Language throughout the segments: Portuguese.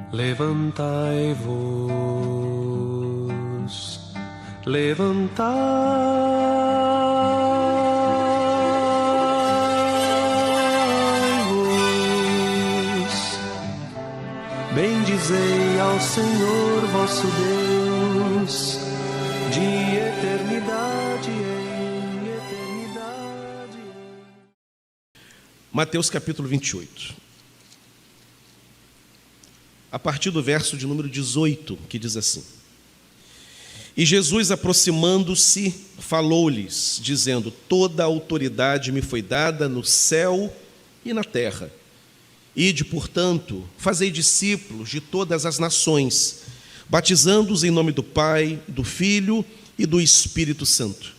Levantai-vos, levantai-vos, bendizei ao Senhor vosso Deus, de eternidade em eternidade. Mateus capítulo 28. A partir do verso de número 18, que diz assim: E Jesus, aproximando-se, falou-lhes, dizendo: Toda a autoridade me foi dada no céu e na terra. Ide, portanto, fazei discípulos de todas as nações, batizando-os em nome do Pai, do Filho e do Espírito Santo,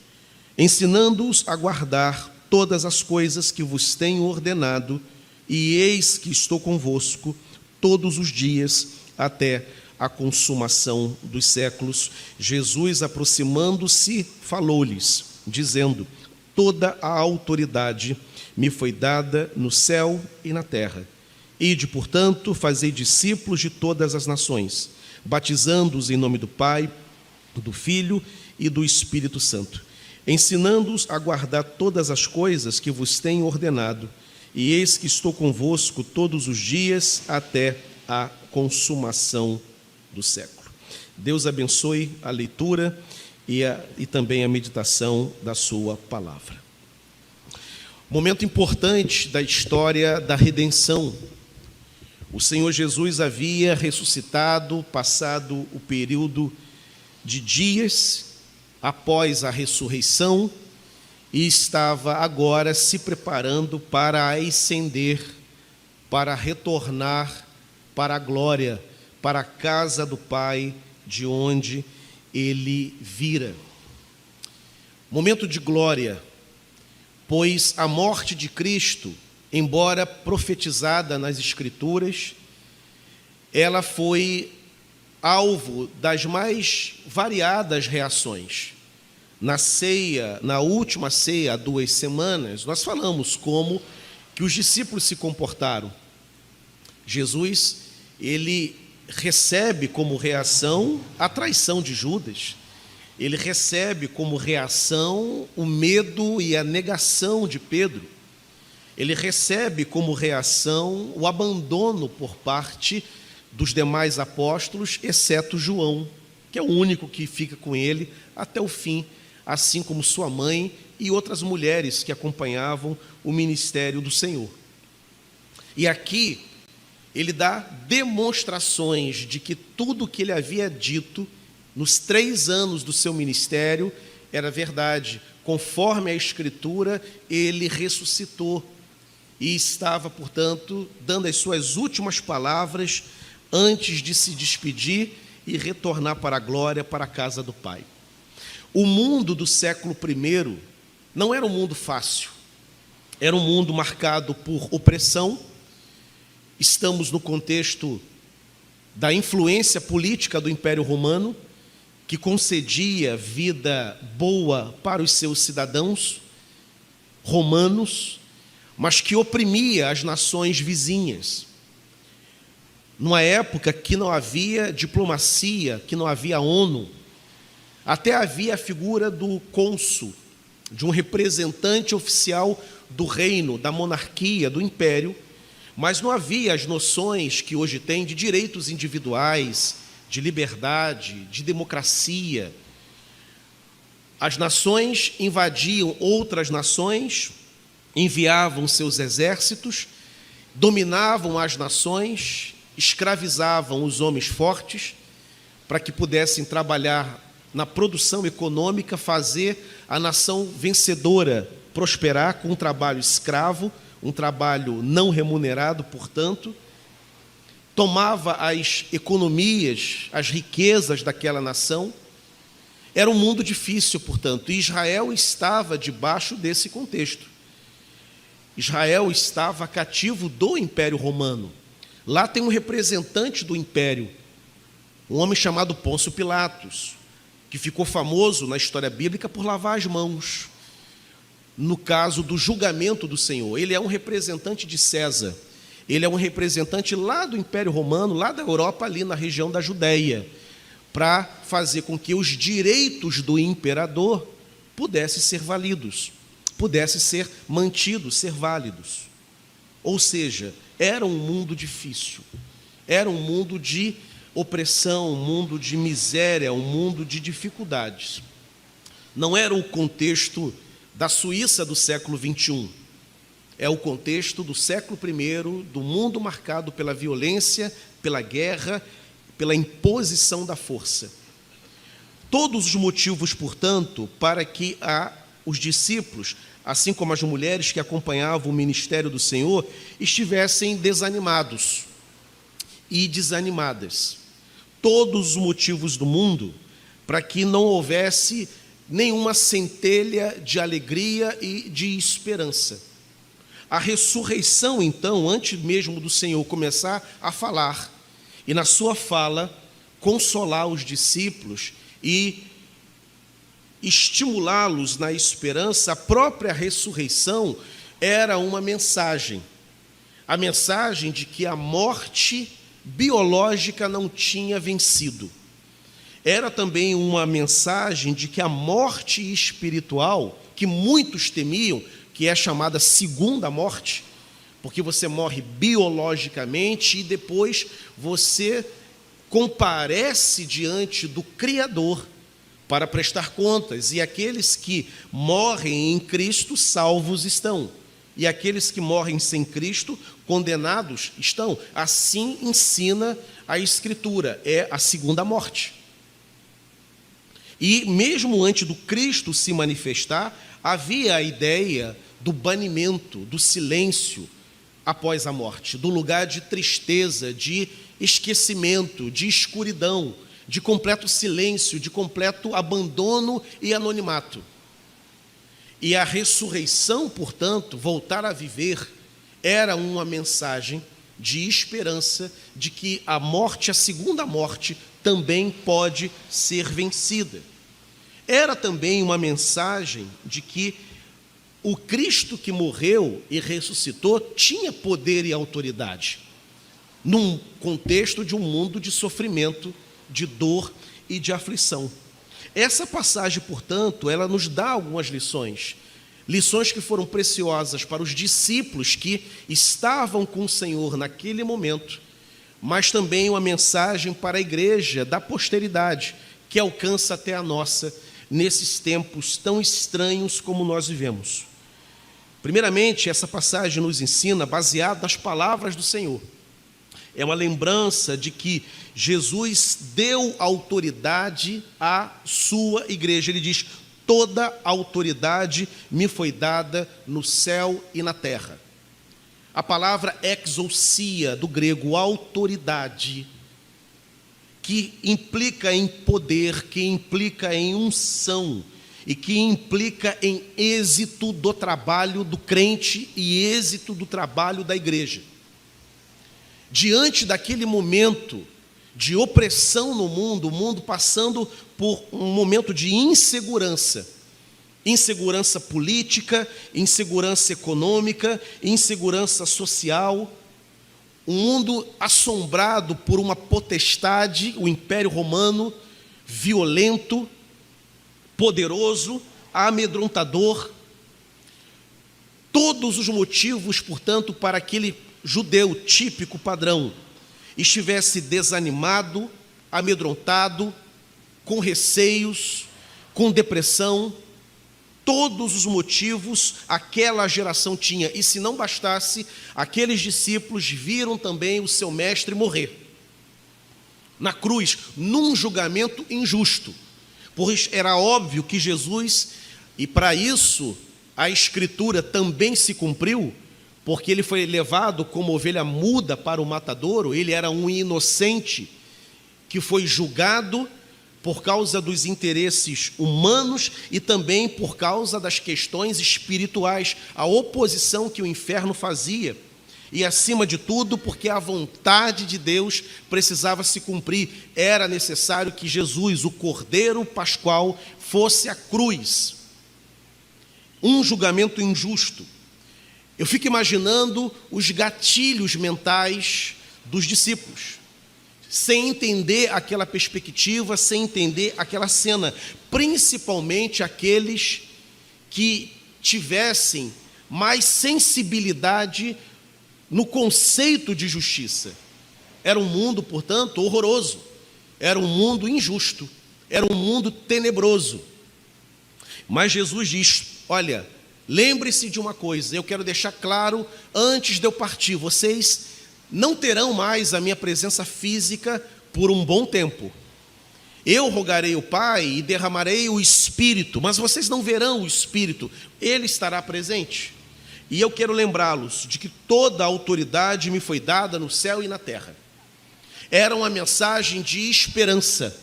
ensinando-os a guardar todas as coisas que vos tenho ordenado, e eis que estou convosco todos os dias até a consumação dos séculos. Jesus, aproximando-se, falou-lhes, dizendo: Toda a autoridade me foi dada no céu e na terra. Ide, portanto, fazei discípulos de todas as nações, batizando-os em nome do Pai, do Filho e do Espírito Santo, ensinando-os a guardar todas as coisas que vos tenho ordenado, e eis que estou convosco todos os dias até a consumação do século. Deus abençoe a leitura e também a meditação da sua palavra. Momento importante da história da redenção. O Senhor Jesus havia ressuscitado, passado o período de dias após a ressurreição, e estava agora se preparando para ascender, para retornar para a glória, para a casa do Pai, de onde ele vira. Momento de glória, pois a morte de Cristo, embora profetizada nas Escrituras, ela foi alvo das mais variadas reações. Na ceia, na última ceia, há 2 semanas, nós falamos como que os discípulos se comportaram. Jesus, ele recebe como reação a traição de Judas. Ele recebe como reação o medo e a negação de Pedro. Ele recebe como reação o abandono por parte dos demais apóstolos, exceto João, que é o único que fica com ele até o fim, assim como sua mãe e outras mulheres que acompanhavam o ministério do Senhor. E aqui ele dá demonstrações de que tudo o que ele havia dito nos 3 anos do seu ministério era verdade. Conforme a Escritura, ele ressuscitou e estava, portanto, dando as suas últimas palavras antes de se despedir e retornar para a glória, para a casa do Pai. O mundo do século I não era um mundo fácil, era um mundo marcado por opressão. Estamos no contexto da influência política do Império Romano, que concedia vida boa para os seus cidadãos romanos, mas que oprimia as nações vizinhas. Numa época que não havia diplomacia, que não havia ONU, até havia a figura do cônsul, de um representante oficial do reino, da monarquia, do império, mas não havia as noções que hoje tem de direitos individuais, de liberdade, de democracia. As nações invadiam outras nações, enviavam seus exércitos, dominavam as nações, escravizavam os homens fortes para que pudessem trabalhar na produção econômica, fazer a nação vencedora prosperar com um trabalho escravo, um trabalho não remunerado, portanto, tomava as economias, as riquezas daquela nação. Era um mundo difícil, portanto, e Israel estava debaixo desse contexto. Israel estava cativo do Império Romano. Lá tem um representante do Império, um homem chamado Pôncio Pilatos, que ficou famoso na história bíblica por lavar as mãos, no caso do julgamento do Senhor. Ele é um representante de César. Ele é um representante lá do Império Romano, lá da Europa, ali na região da Judéia, para fazer com que os direitos do imperador pudessem ser validos, pudessem ser mantidos, ser válidos. Ou seja, era um mundo difícil, era um mundo de opressão, um mundo de miséria, um mundo de dificuldades. Não era o contexto da Suíça do século XXI, é o contexto do século I, do mundo marcado pela violência, pela guerra, pela imposição da força. Todos os motivos, portanto, para que os discípulos, assim como as mulheres que acompanhavam o ministério do Senhor, estivessem desanimados e desanimadas. Todos os motivos do mundo para que não houvesse nenhuma centelha de alegria e de esperança. A ressurreição, então, antes mesmo do Senhor começar a falar, e na sua fala, consolar os discípulos e estimulá-los na esperança, a própria ressurreição era uma mensagem. A mensagem de que a morte biológica não tinha vencido. Era também uma mensagem de que a morte espiritual, que muitos temiam, que é chamada segunda morte, porque você morre biologicamente e depois você comparece diante do Criador para prestar contas, e aqueles que morrem em Cristo salvos estão, e aqueles que morrem sem Cristo condenados estão. Assim ensina a Escritura, é a segunda morte. E mesmo antes do Cristo se manifestar, havia a ideia do banimento, do silêncio após a morte, do lugar de tristeza, de esquecimento, de escuridão, de completo silêncio, de completo abandono e anonimato. E a ressurreição, portanto, voltar a viver, era uma mensagem de esperança de que a morte, a segunda morte, também pode ser vencida. Era também uma mensagem de que o Cristo que morreu e ressuscitou tinha poder e autoridade, num contexto de um mundo de sofrimento, de dor e de aflição. Essa passagem, portanto, ela nos dá algumas lições que foram preciosas para os discípulos que estavam com o Senhor naquele momento, mas também uma mensagem para a igreja da posteridade, que alcança até a nossa, nesses tempos tão estranhos como nós vivemos. Primeiramente, essa passagem nos ensina, baseado nas palavras do Senhor, é uma lembrança de que Jesus deu autoridade à sua igreja. Ele diz: toda autoridade me foi dada no céu e na terra. A palavra exousia, do grego autoridade, que implica em poder, que implica em unção e que implica em êxito do trabalho do crente e êxito do trabalho da igreja. Diante daquele momento de opressão no mundo, o mundo passando por um momento de insegurança política, insegurança econômica, insegurança social, um mundo assombrado por uma potestade, o Império Romano, violento, poderoso, amedrontador. Todos os motivos, portanto, para aquele judeu típico padrão estivesse desanimado, amedrontado, com receios, com depressão, todos os motivos aquela geração tinha. E se não bastasse, aqueles discípulos viram também o seu mestre morrer na cruz, num julgamento injusto, pois era óbvio que Jesus, e para isso a Escritura também se cumpriu, porque ele foi levado como ovelha muda para o matadouro. Ele era um inocente que foi julgado por causa dos interesses humanos e também por causa das questões espirituais, a oposição que o inferno fazia. E, acima de tudo, porque a vontade de Deus precisava se cumprir, era necessário que Jesus, o Cordeiro Pascual, fosse à cruz. Um julgamento injusto. Eu fico imaginando os gatilhos mentais dos discípulos, sem entender aquela perspectiva, sem entender aquela cena, principalmente aqueles que tivessem mais sensibilidade no conceito de justiça. Era um mundo, portanto, horroroso, era um mundo injusto, era um mundo tenebroso. Mas Jesus diz: olha, lembre-se de uma coisa, eu quero deixar claro antes de eu partir, vocês não terão mais a minha presença física por um bom tempo. Eu rogarei ao Pai e derramarei o Espírito, mas vocês não verão o Espírito, Ele estará presente. E eu quero lembrá-los de que toda a autoridade me foi dada no céu e na terra. Era uma mensagem de esperança,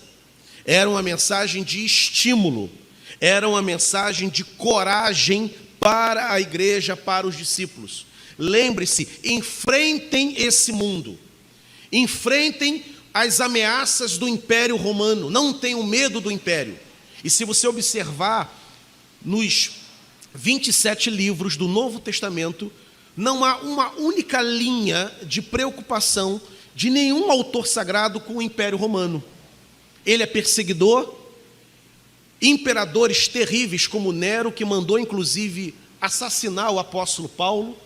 era uma mensagem de estímulo, era uma mensagem de coragem para a igreja, para os discípulos. Lembre-se, enfrentem esse mundo, enfrentem as ameaças do Império Romano, não tenham medo do Império. E se você observar nos 27 livros do Novo Testamento, não há uma única linha de preocupação de nenhum autor sagrado com o Império Romano. Ele é perseguidor, imperadores terríveis como Nero, que mandou inclusive assassinar o apóstolo Paulo,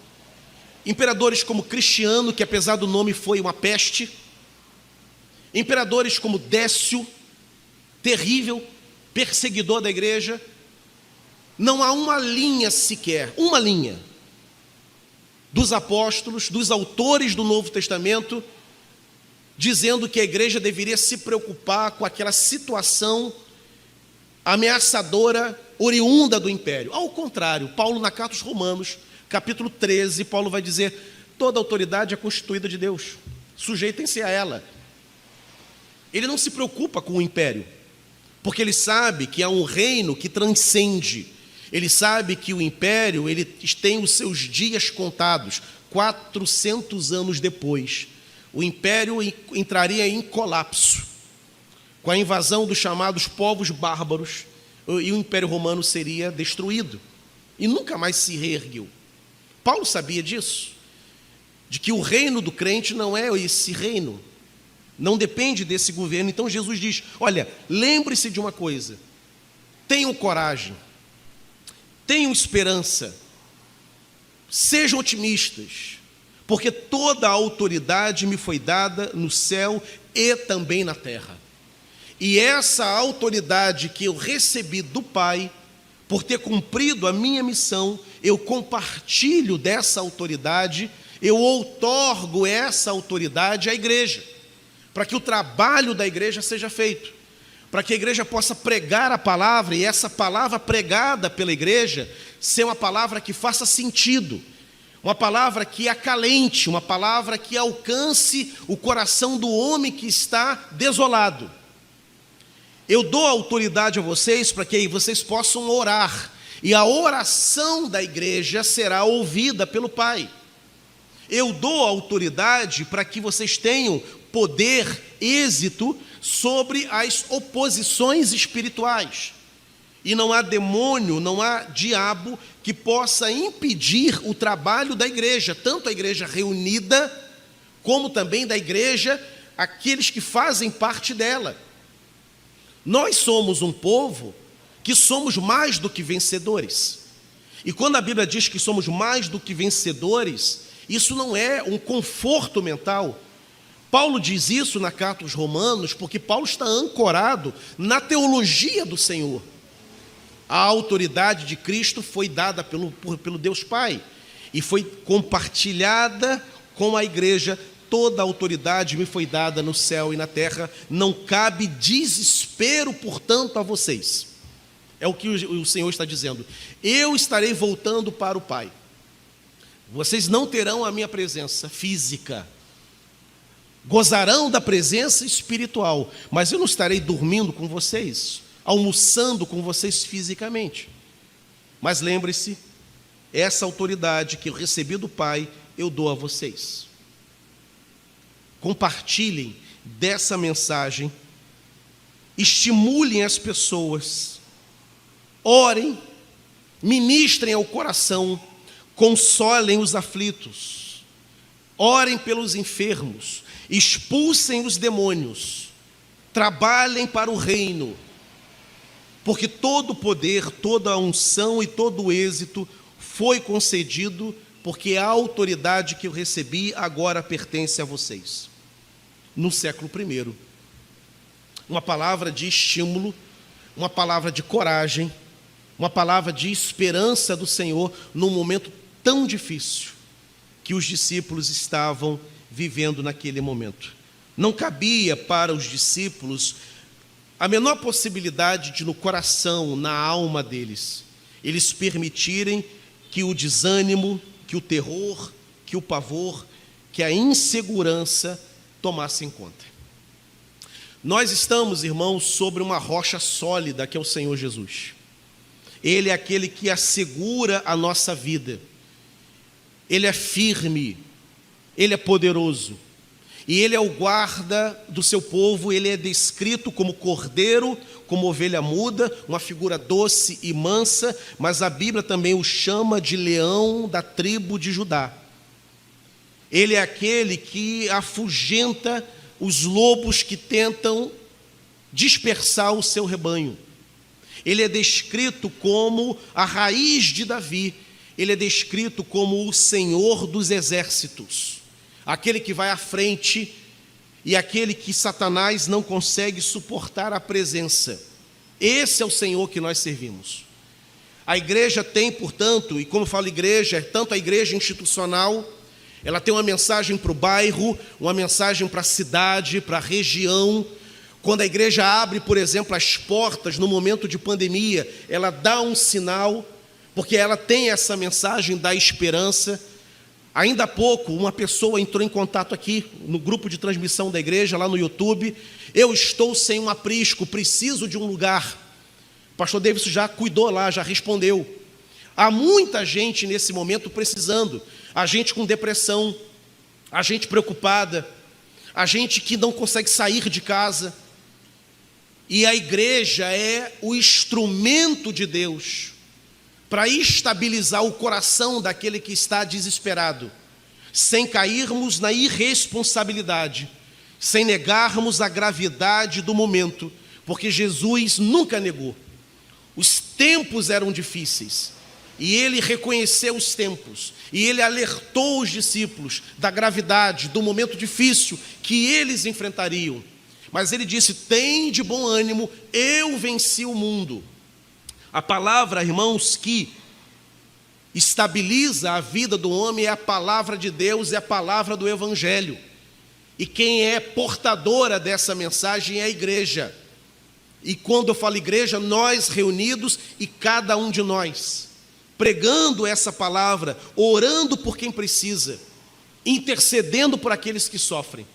imperadores como Cristiano, que apesar do nome foi uma peste, imperadores como Décio, terrível, perseguidor da igreja. Não há uma linha sequer, uma linha, dos apóstolos, dos autores do Novo Testamento, dizendo que a igreja deveria se preocupar com aquela situação ameaçadora, oriunda do império. Ao contrário, Paulo, na carta aos Romanos, capítulo 13, Paulo vai dizer: toda autoridade é constituída de Deus, sujeitem-se a ela. Ele não se preocupa com o império, porque ele sabe que há um reino que transcende. Ele sabe que o império ele tem os seus dias contados. 400 anos depois, o império entraria em colapso, com a invasão dos chamados povos bárbaros, e o Império Romano seria destruído, e nunca mais se reergueu. Paulo sabia disso, de que o reino do crente não é esse reino, não depende desse governo. Então Jesus diz: olha, lembre-se de uma coisa, tenham coragem, tenham esperança, sejam otimistas, porque toda a autoridade me foi dada no céu e também na terra. E essa autoridade que eu recebi do Pai, por ter cumprido a minha missão, eu compartilho dessa autoridade, eu outorgo essa autoridade à igreja, para que o trabalho da igreja seja feito, para que a igreja possa pregar a palavra, e essa palavra pregada pela igreja ser uma palavra que faça sentido, uma palavra que acalente, uma palavra que alcance o coração do homem que está desolado. Eu dou autoridade a vocês para que vocês possam orar, e a oração da igreja será ouvida pelo Pai. Eu dou autoridade para que vocês tenham poder, êxito sobre as oposições espirituais. E não há demônio, não há diabo que possa impedir o trabalho da igreja, tanto a igreja reunida, como também da igreja, aqueles que fazem parte dela. Nós somos um povo que somos mais do que vencedores. E quando a Bíblia diz que somos mais do que vencedores, isso não é um conforto mental. Paulo diz isso na carta aos Romanos, porque Paulo está ancorado na teologia do Senhor. A autoridade de Cristo foi dada pelo Deus Pai, e foi compartilhada com a igreja. Toda a autoridade me foi dada no céu e na terra, não cabe desespero, portanto, a vocês. É o que o Senhor está dizendo. Eu estarei voltando para o Pai. Vocês não terão a minha presença física, gozarão da presença espiritual, mas eu não estarei dormindo com vocês, almoçando com vocês fisicamente. Mas lembre-se, essa autoridade que eu recebi do Pai, eu dou a vocês. Compartilhem dessa mensagem, estimulem as pessoas, orem, ministrem ao coração, consolem os aflitos, orem pelos enfermos, expulsem os demônios, trabalhem para o reino, porque todo o poder, toda a unção e todo o êxito foi concedido, porque a autoridade que eu recebi agora pertence a vocês. No século I, uma palavra de estímulo, uma palavra de coragem, uma palavra de esperança do Senhor num momento tão difícil que os discípulos estavam vivendo naquele momento. Não cabia para os discípulos a menor possibilidade de, no coração, na alma deles, eles permitirem que o desânimo, que o terror, que o pavor, que a insegurança tomassem conta. Nós estamos, irmãos, sobre uma rocha sólida que é o Senhor Jesus. Ele é aquele que assegura a nossa vida. Ele é firme, Ele é poderoso. E Ele é o guarda do seu povo. Ele é descrito como cordeiro, como ovelha muda, uma figura doce e mansa, mas a Bíblia também o chama de leão da tribo de Judá. Ele é aquele que afugenta os lobos que tentam dispersar o seu rebanho. Ele é descrito como a raiz de Davi. Ele é descrito como o Senhor dos exércitos, aquele que vai à frente e aquele que Satanás não consegue suportar a presença. Esse é o Senhor que nós servimos. A igreja tem, portanto, e como eu falo igreja, tanto a igreja institucional, ela tem uma mensagem para o bairro, uma mensagem para a cidade, para a região. Quando a igreja abre, por exemplo, as portas no momento de pandemia, ela dá um sinal, porque ela tem essa mensagem da esperança. Ainda há pouco, uma pessoa entrou em contato aqui no grupo de transmissão da igreja, lá no YouTube. Eu estou sem um aprisco, preciso de um lugar. O pastor Davis já cuidou lá, já respondeu. Há muita gente nesse momento precisando. A gente com depressão, a gente preocupada, a gente que não consegue sair de casa. E a igreja é o instrumento de Deus para estabilizar o coração daquele que está desesperado, sem cairmos na irresponsabilidade, sem negarmos a gravidade do momento, porque Jesus nunca negou. Os tempos eram difíceis, e ele reconheceu os tempos, e ele alertou os discípulos da gravidade, do momento difícil que eles enfrentariam. Mas ele disse: tem de bom ânimo, eu venci o mundo. A palavra, irmãos, que estabiliza a vida do homem é a palavra de Deus, é a palavra do Evangelho. E quem é portadora dessa mensagem é a igreja. E quando eu falo igreja, nós reunidos e cada um de nós, pregando essa palavra, orando por quem precisa, intercedendo por aqueles que sofrem.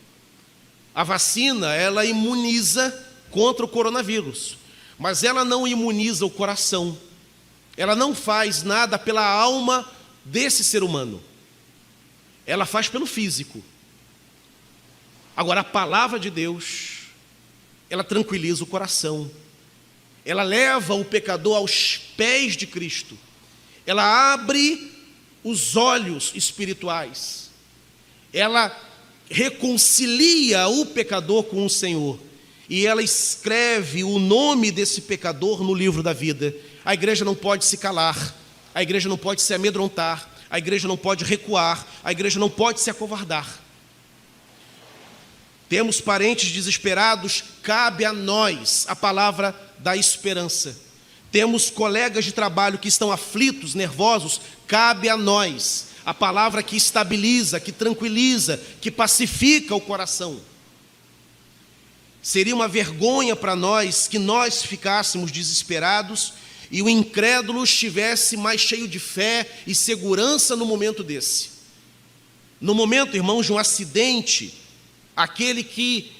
A vacina, ela imuniza contra o coronavírus, mas ela não imuniza o coração. Ela não faz nada pela alma desse ser humano. Ela faz pelo físico. Agora, a palavra de Deus, ela tranquiliza o coração. Ela leva o pecador aos pés de Cristo. Ela abre os olhos espirituais. Ela reconcilia o pecador com o Senhor. E ela escreve o nome desse pecador no livro da vida. A igreja não pode se calar, a igreja não pode se amedrontar, a igreja não pode recuar, a igreja não pode se acovardar. Temos parentes desesperados, cabe a nós a palavra da esperança. Temos colegas de trabalho que estão aflitos, nervosos, cabe a nós a palavra que estabiliza, que tranquiliza, que pacifica o coração. Seria uma vergonha para nós que nós ficássemos desesperados e o incrédulo estivesse mais cheio de fé e segurança no momento desse. No momento, irmãos, de um acidente, aquele que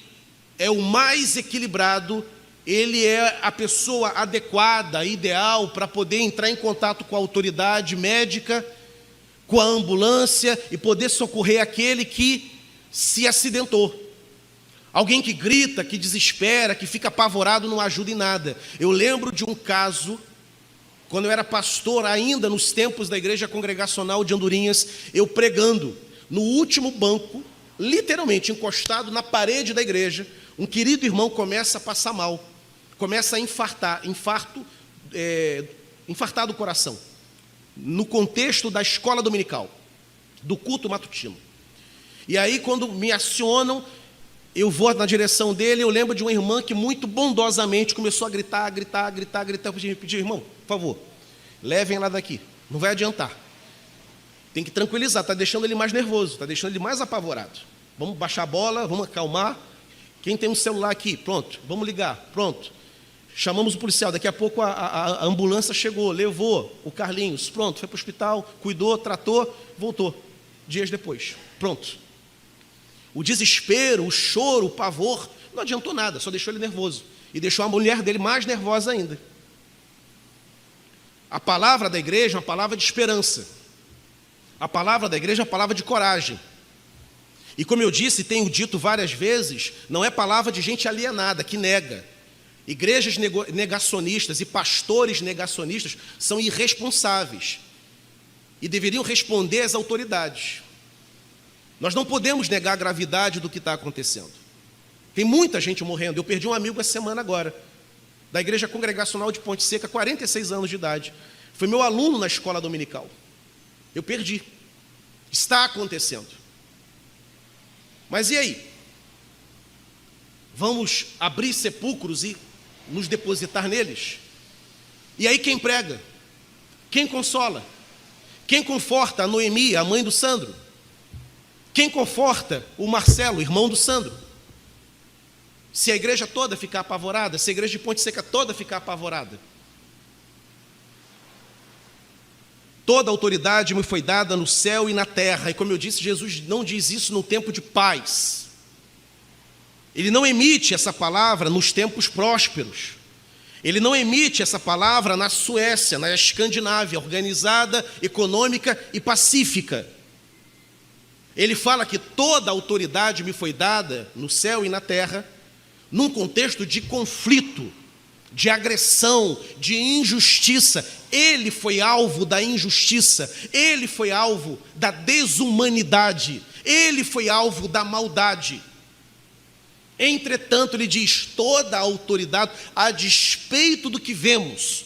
é o mais equilibrado, ele é a pessoa adequada, ideal para poder entrar em contato com a autoridade médica, com a ambulância e poder socorrer aquele que se acidentou. Alguém que grita, que desespera, que fica apavorado, não ajuda em nada. Eu lembro de um caso quando eu era pastor, ainda nos tempos da Igreja Congregacional de Andorinhas, eu pregando no último banco, literalmente encostado na parede da igreja, um querido irmão começa a passar mal, começa a infartar do coração, no contexto da escola dominical, do culto matutino. E aí, quando me acionam, eu vou na direção dele. Eu lembro de uma irmã que muito bondosamente começou a gritar. Eu pedi, irmão, por favor, levem ela daqui, não vai adiantar. Tem que tranquilizar, está deixando ele mais nervoso, está deixando ele mais apavorado. Vamos baixar a bola, vamos acalmar. Quem tem um celular aqui? Pronto, vamos ligar, pronto. Chamamos o policial, daqui a pouco a ambulância chegou, levou o Carlinhos, pronto, foi para o hospital, cuidou, tratou, voltou. Dias depois, pronto. O desespero, o choro, o pavor, não adiantou nada, só deixou ele nervoso. E deixou a mulher dele mais nervosa ainda. A palavra da igreja é uma palavra de esperança. A palavra da igreja é uma palavra de coragem. E como eu disse, tenho dito várias vezes, não é palavra de gente alienada, que nega. Igrejas negacionistas e pastores negacionistas são irresponsáveis e deveriam responder às autoridades. Nós não podemos negar a gravidade do que está acontecendo. Tem muita gente morrendo. Eu perdi um amigo essa semana agora, da Igreja Congregacional de Ponte Seca, 46 anos de idade. Foi meu aluno na escola dominical. Eu perdi. Está acontecendo. Mas e aí? Vamos abrir sepulcros e nos depositar neles? E aí quem prega? Quem consola? Quem conforta a Noemi, a mãe do Sandro? Quem conforta o Marcelo, irmão do Sandro? Se a igreja toda ficar apavorada, se a igreja de Ponte Seca toda ficar apavorada. Toda autoridade me foi dada no céu e na terra. E como eu disse, Jesus não diz isso no tempo de paz. Ele não emite essa palavra nos tempos prósperos. Ele não emite essa palavra na Suécia, na Escandinávia, organizada, econômica e pacífica. Ele fala que toda autoridade me foi dada no céu e na terra, num contexto de conflito, de agressão, de injustiça. Ele foi alvo da injustiça, ele foi alvo da desumanidade, ele foi alvo da maldade. Entretanto, ele diz, toda a autoridade, a despeito do que vemos,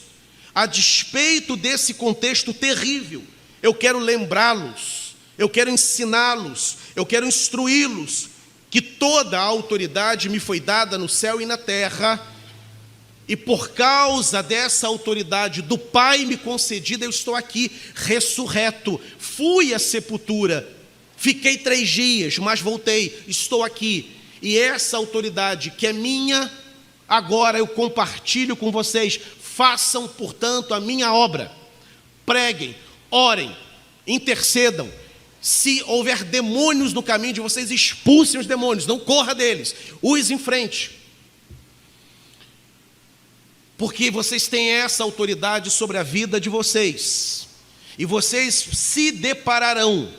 a despeito desse contexto terrível, eu quero lembrá-los, eu quero ensiná-los, eu quero instruí-los, que toda a autoridade me foi dada no céu e na terra, e por causa dessa autoridade do Pai me concedida, eu estou aqui ressurreto. Fui à sepultura, fiquei 3 dias, mas voltei, estou aqui. E essa autoridade que é minha, agora eu compartilho com vocês. Façam, portanto, a minha obra. Preguem, orem, intercedam. Se houver demônios no caminho de vocês, expulsem os demônios, não corra deles, os enfrente. Porque vocês têm essa autoridade sobre a vida de vocês. E vocês se depararão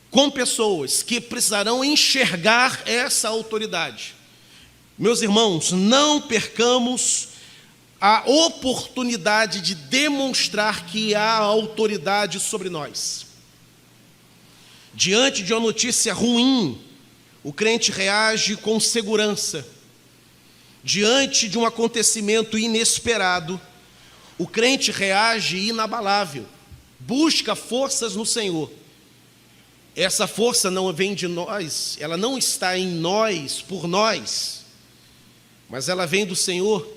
com pessoas que precisarão enxergar essa autoridade. Meus irmãos, não percamos a oportunidade de demonstrar que há autoridade sobre nós. Diante de uma notícia ruim, o crente reage com segurança. Diante de um acontecimento inesperado, o crente reage inabalável, busca forças no Senhor. Essa força não vem de nós, ela não está em nós, por nós, mas ela vem do Senhor.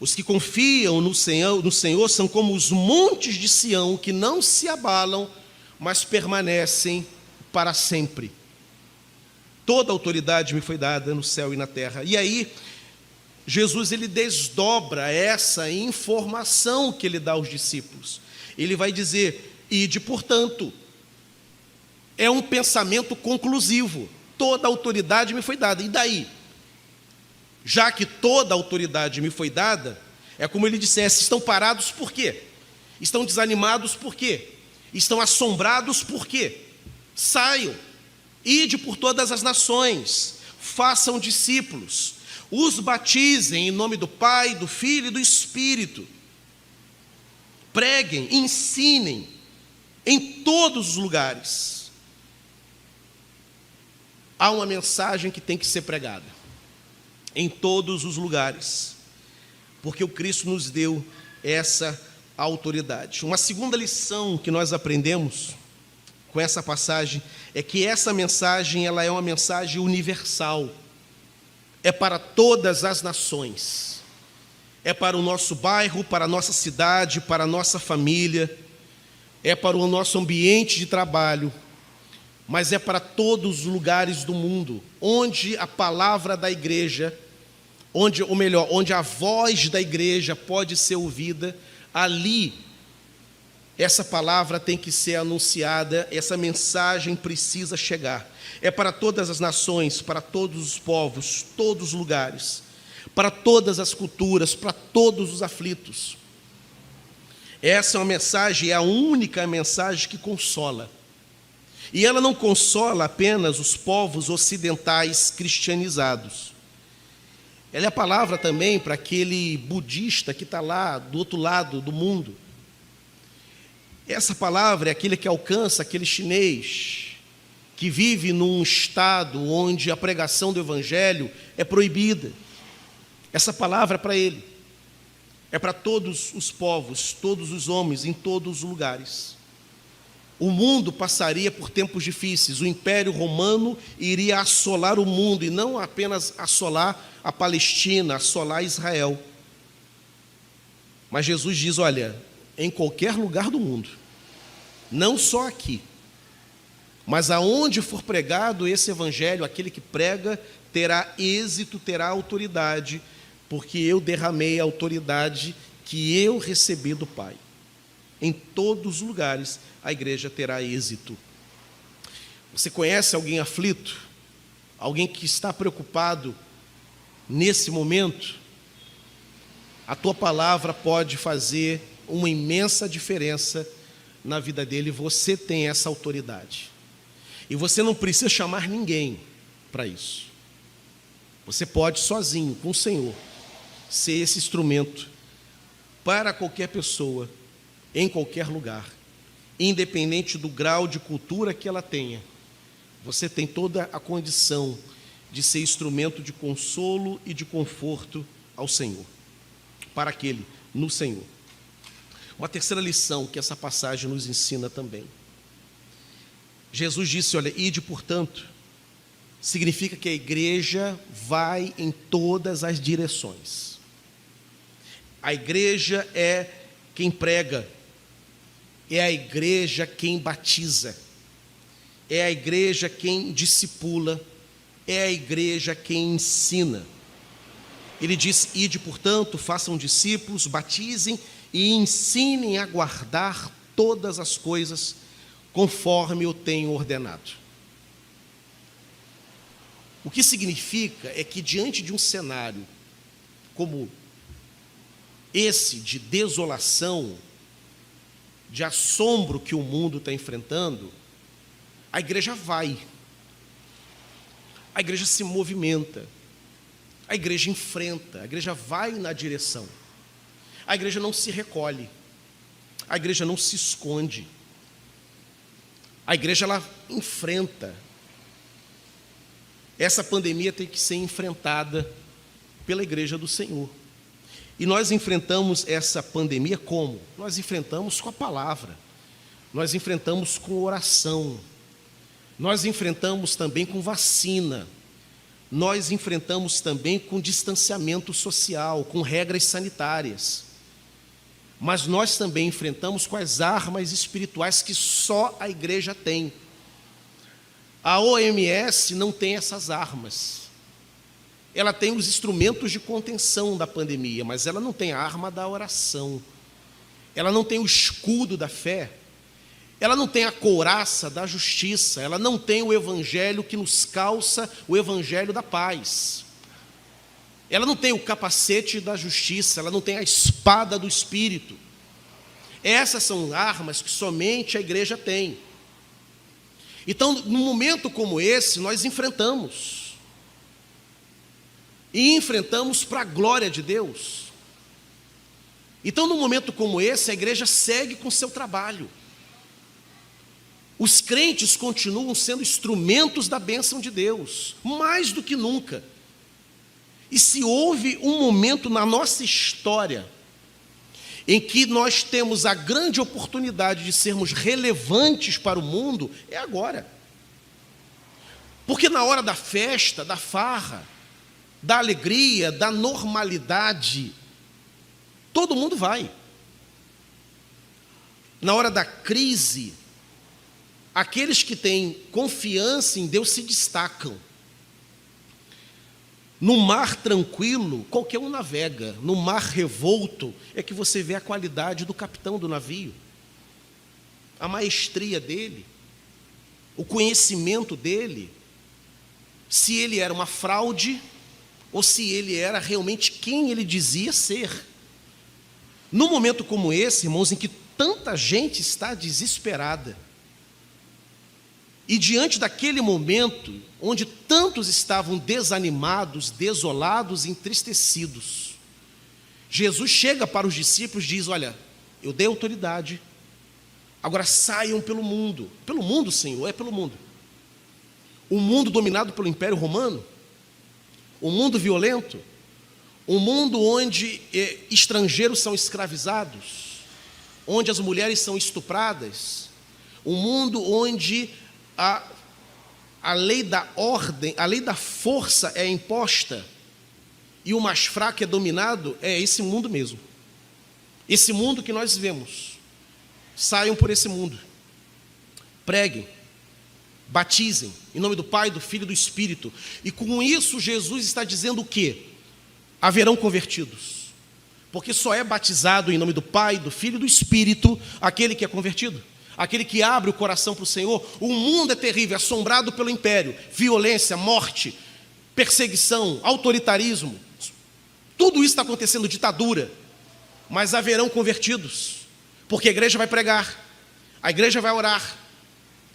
Os que confiam no Senhor são como os montes de Sião, que não se abalam, mas permanecem para sempre. Toda autoridade me foi dada no céu e na terra. E aí, Jesus ele desdobra essa informação que ele dá aos discípulos. Ele vai dizer, ide, portanto. É um pensamento conclusivo. Toda autoridade me foi dada. E daí? Já que toda autoridade me foi dada, é como ele dissesse, estão parados por quê? Estão desanimados por quê? Estão assombrados por quê? Saiam, ide por todas as nações, façam discípulos, os batizem em nome do Pai, do Filho e do Espírito, preguem, ensinem em todos os lugares. Há uma mensagem que tem que ser pregada em todos os lugares, porque o Cristo nos deu essa autoridade. Uma segunda lição que nós aprendemos com essa passagem é que essa mensagem, ela é uma mensagem universal, é para todas as nações, é para o nosso bairro, para a nossa cidade, para a nossa família, é para o nosso ambiente de trabalho, mas é para todos os lugares do mundo, onde a palavra da igreja, onde a voz da igreja pode ser ouvida, ali essa palavra tem que ser anunciada, essa mensagem precisa chegar. É para todas as nações, para todos os povos, todos os lugares, para todas as culturas, para todos os aflitos. Essa é uma mensagem, é a única mensagem que consola. E ela não consola apenas os povos ocidentais cristianizados. Ela é a palavra também para aquele budista que está lá do outro lado do mundo. Essa palavra é aquele que alcança aquele chinês que vive num estado onde a pregação do evangelho é proibida. Essa palavra é para ele. É para todos os povos, todos os homens, em todos os lugares. O mundo passaria por tempos difíceis. O Império Romano iria assolar o mundo, e não apenas assolar a Palestina, assolar Israel. Mas Jesus diz, olha, em qualquer lugar do mundo, não só aqui, mas aonde for pregado esse evangelho, aquele que prega terá êxito, terá autoridade, porque eu derramei a autoridade que eu recebi do Pai. Em todos os lugares a igreja terá êxito. Você conhece alguém aflito? Alguém que está preocupado nesse momento? A tua palavra pode fazer uma imensa diferença na vida dele. Você tem essa autoridade. E você não precisa chamar ninguém para isso. Você pode sozinho, com o Senhor, ser esse instrumento para qualquer pessoa, em qualquer lugar, independente do grau de cultura que ela tenha. Você tem toda a condição de ser instrumento de consolo e de conforto ao Senhor, para aquele, no Senhor. Uma terceira lição que essa passagem nos ensina também. Jesus disse, olha, ide, portanto, significa que a igreja vai em todas as direções. A igreja é quem prega, é a igreja quem batiza, é a igreja quem discipula, é a igreja quem ensina. Ele diz, ide, portanto, façam discípulos, batizem e ensinem a guardar todas as coisas conforme eu tenho ordenado. O que significa é que diante de um cenário como esse, de desolação, de assombro que o mundo está enfrentando, a igreja vai, a igreja se movimenta, a igreja enfrenta, a igreja vai na direção, a igreja não se recolhe, a igreja não se esconde, a igreja ela enfrenta. Essa pandemia tem que ser enfrentada pela igreja do Senhor. E nós enfrentamos essa pandemia como? Nós enfrentamos com a palavra, nós enfrentamos com oração, nós enfrentamos também com vacina, nós enfrentamos também com distanciamento social, com regras sanitárias. Mas nós também enfrentamos com as armas espirituais que só a igreja tem. A OMS não tem essas armas. Ela tem os instrumentos de contenção da pandemia, mas ela não tem a arma da oração. Ela não tem o escudo da fé. Ela não tem a couraça da justiça. Ela não tem o evangelho que nos calça, o evangelho da paz. Ela não tem o capacete da justiça. Ela não tem a espada do Espírito. Essas são armas que somente a igreja tem. Então, num momento como esse, nós enfrentamos. E enfrentamos para a glória de Deus. Então, num momento como esse, a igreja segue com seu trabalho. Os crentes continuam sendo instrumentos da bênção de Deus, mais do que nunca. E se houve um momento na nossa história em que nós temos a grande oportunidade de sermos relevantes para o mundo, é agora. Porque na hora da festa, da farra, da alegria, da normalidade, todo mundo vai. Na hora da crise, aqueles que têm confiança em Deus se destacam. No mar tranquilo, qualquer um navega. No mar revolto, é que você vê a qualidade do capitão do navio, a maestria dele, o conhecimento dele, se ele era uma fraude ou se ele era realmente quem ele dizia ser. Num momento como esse, irmãos, em que tanta gente está desesperada, e diante daquele momento, onde tantos estavam desanimados, desolados, entristecidos, Jesus chega para os discípulos e diz: olha, eu dei autoridade, agora saiam pelo mundo. Pelo mundo, Senhor, é pelo mundo. O mundo dominado pelo Império Romano, um mundo violento, um mundo onde estrangeiros são escravizados, onde as mulheres são estupradas, um mundo onde a lei da ordem, a lei da força é imposta e o mais fraco é dominado. É esse mundo mesmo, esse mundo que nós vivemos. Saiam por esse mundo, preguem, batizem em nome do Pai, do Filho e do Espírito. E com isso Jesus está dizendo o quê? Haverão convertidos, porque só é batizado em nome do Pai, do Filho e do Espírito aquele que é convertido, aquele que abre o coração para o Senhor. O mundo é terrível, assombrado pelo império, violência, morte, perseguição, autoritarismo, tudo isso está acontecendo, ditadura. Mas haverão convertidos, porque a igreja vai pregar, a igreja vai orar,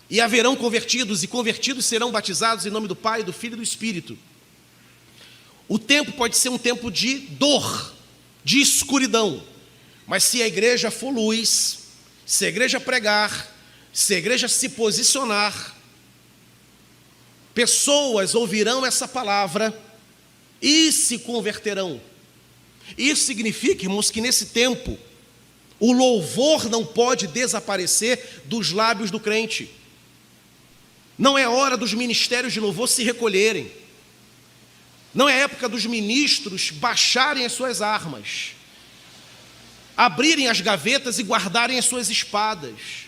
e haverão convertidos, e convertidos serão batizados em nome do Pai, do Filho e do Espírito. O tempo pode ser um tempo de dor, de escuridão, mas se a igreja for luz, se a igreja pregar, se a igreja se posicionar, pessoas ouvirão essa palavra e se converterão. Isso significa, irmãos, que nesse tempo o louvor não pode desaparecer dos lábios do crente. Não é hora dos ministérios de louvor se recolherem. Não é época dos ministros baixarem as suas armas, abrirem as gavetas e guardarem as suas espadas.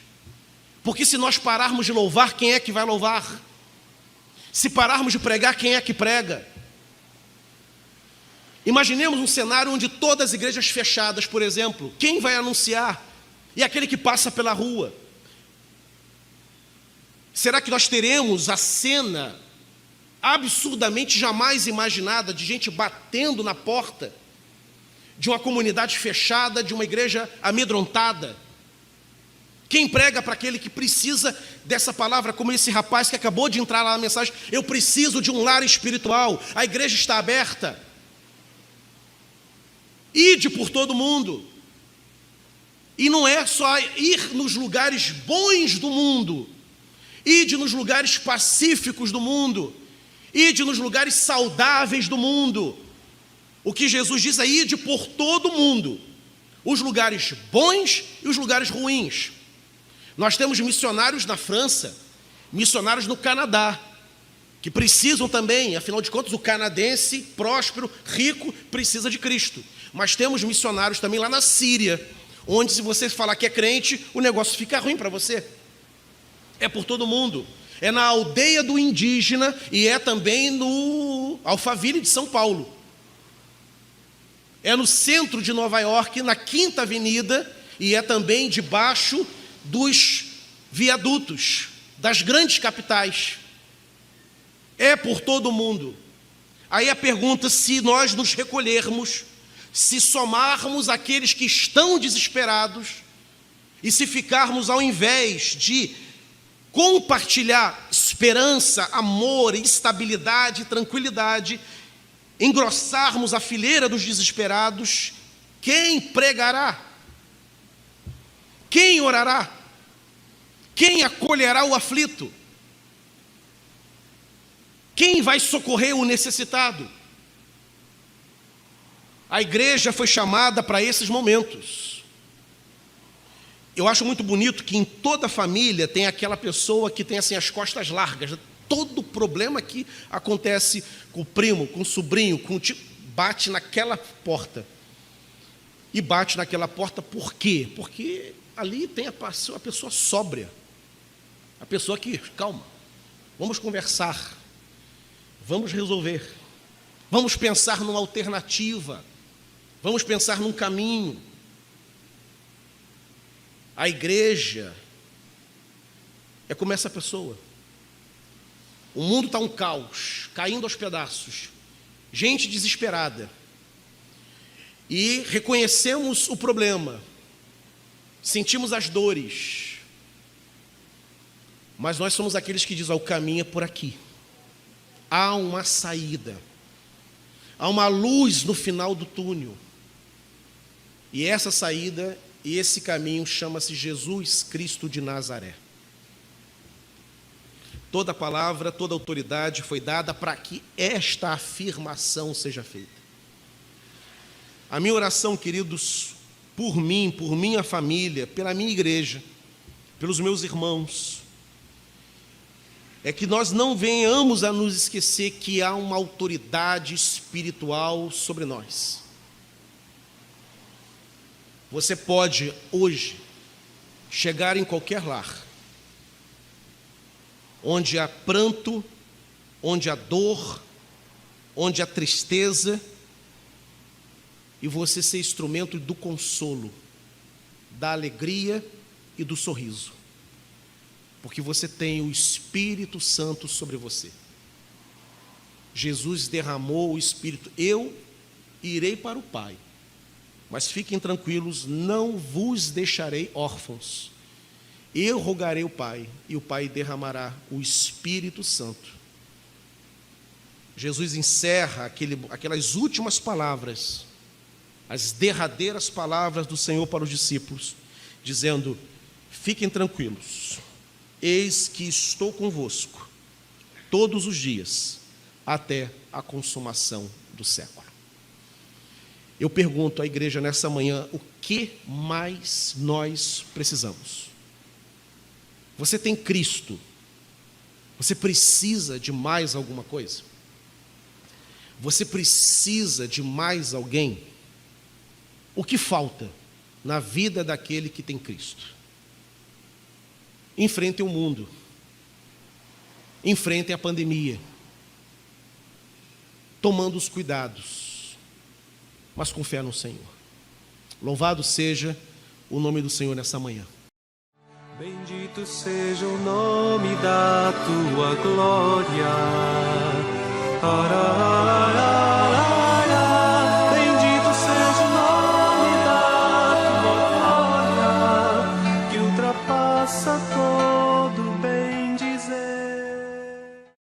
Porque se nós pararmos de louvar, quem é que vai louvar? Se pararmos de pregar, quem é que prega? Imaginemos um cenário onde todas as igrejas fechadas, por exemplo, quem vai anunciar? E aquele que passa pela rua? Será que nós teremos a cena absurdamente jamais imaginada de gente batendo na porta de uma comunidade fechada, de uma igreja amedrontada? Quem prega para aquele que precisa dessa palavra, como esse rapaz que acabou de entrar lá na mensagem: eu preciso de um lar espiritual, a igreja está aberta. Ide por todo mundo. E não é só ir nos lugares bons do mundo, ide nos lugares pacíficos do mundo, ide nos lugares saudáveis do mundo. O que Jesus diz é: ide por todo mundo, os lugares bons e os lugares ruins. Nós temos missionários na França, missionários no Canadá, que precisam também, afinal de contas, o canadense próspero, rico, precisa de Cristo. Mas temos missionários também lá na Síria, onde, se você falar que é crente, o negócio fica ruim para você. É por todo mundo. É na aldeia do indígena e é também no Alphaville de São Paulo. É no centro de Nova York, na Quinta Avenida, e é também debaixo dos viadutos das grandes capitais. É por todo mundo. Aí a pergunta: se nós nos recolhermos, se somarmos aqueles que estão desesperados, e se ficarmos, ao invés de compartilhar esperança, amor, estabilidade, tranquilidade, engrossarmos a fileira dos desesperados, Quem pregará? Quem orará? Quem acolherá o aflito? Quem vai socorrer o necessitado? A igreja foi chamada para esses momentos. Eu acho muito bonito que em toda família tem aquela pessoa que tem assim as costas largas. Todo problema que acontece com o primo, com o sobrinho, com o tio, bate naquela porta. E bate naquela porta por quê? Porque ali tem a pessoa sóbria. A pessoa que, calma, vamos conversar, vamos resolver, vamos pensar numa alternativa, vamos pensar num caminho. A igreja é como essa pessoa. O mundo está um caos, caindo aos pedaços, gente desesperada. E reconhecemos o problema, sentimos as dores, mas nós somos aqueles que dizem: o caminho é por aqui. Há uma saída, há uma luz no final do túnel. E essa saída e esse caminho chama-se Jesus Cristo de Nazaré. Toda palavra, toda autoridade foi dada para que esta afirmação seja feita. A minha oração, queridos, por mim, por minha família, pela minha igreja, pelos meus irmãos, é que nós não venhamos a nos esquecer que há uma autoridade espiritual sobre nós. Você pode, hoje, chegar em qualquer lar, onde há pranto, onde há dor, onde há tristeza, e você ser instrumento do consolo, da alegria e do sorriso, porque você tem o Espírito Santo sobre você. Jesus derramou o Espírito. Eu irei para o Pai, mas fiquem tranquilos, não vos deixarei órfãos. Eu rogarei o Pai, e o Pai derramará o Espírito Santo. Jesus encerra aquelas últimas palavras, as derradeiras palavras do Senhor para os discípulos, dizendo: fiquem tranquilos, eis que estou convosco todos os dias, até a consumação do século. Eu pergunto à igreja nessa manhã: o que mais nós precisamos? Você tem Cristo, você precisa de mais alguma coisa? Você precisa de mais alguém? O que falta na vida daquele que tem Cristo? Enfrentem o mundo, enfrentem a pandemia, tomando os cuidados, mas com fé no Senhor. Louvado seja o nome do Senhor nessa manhã. Bendito seja o nome da tua glória.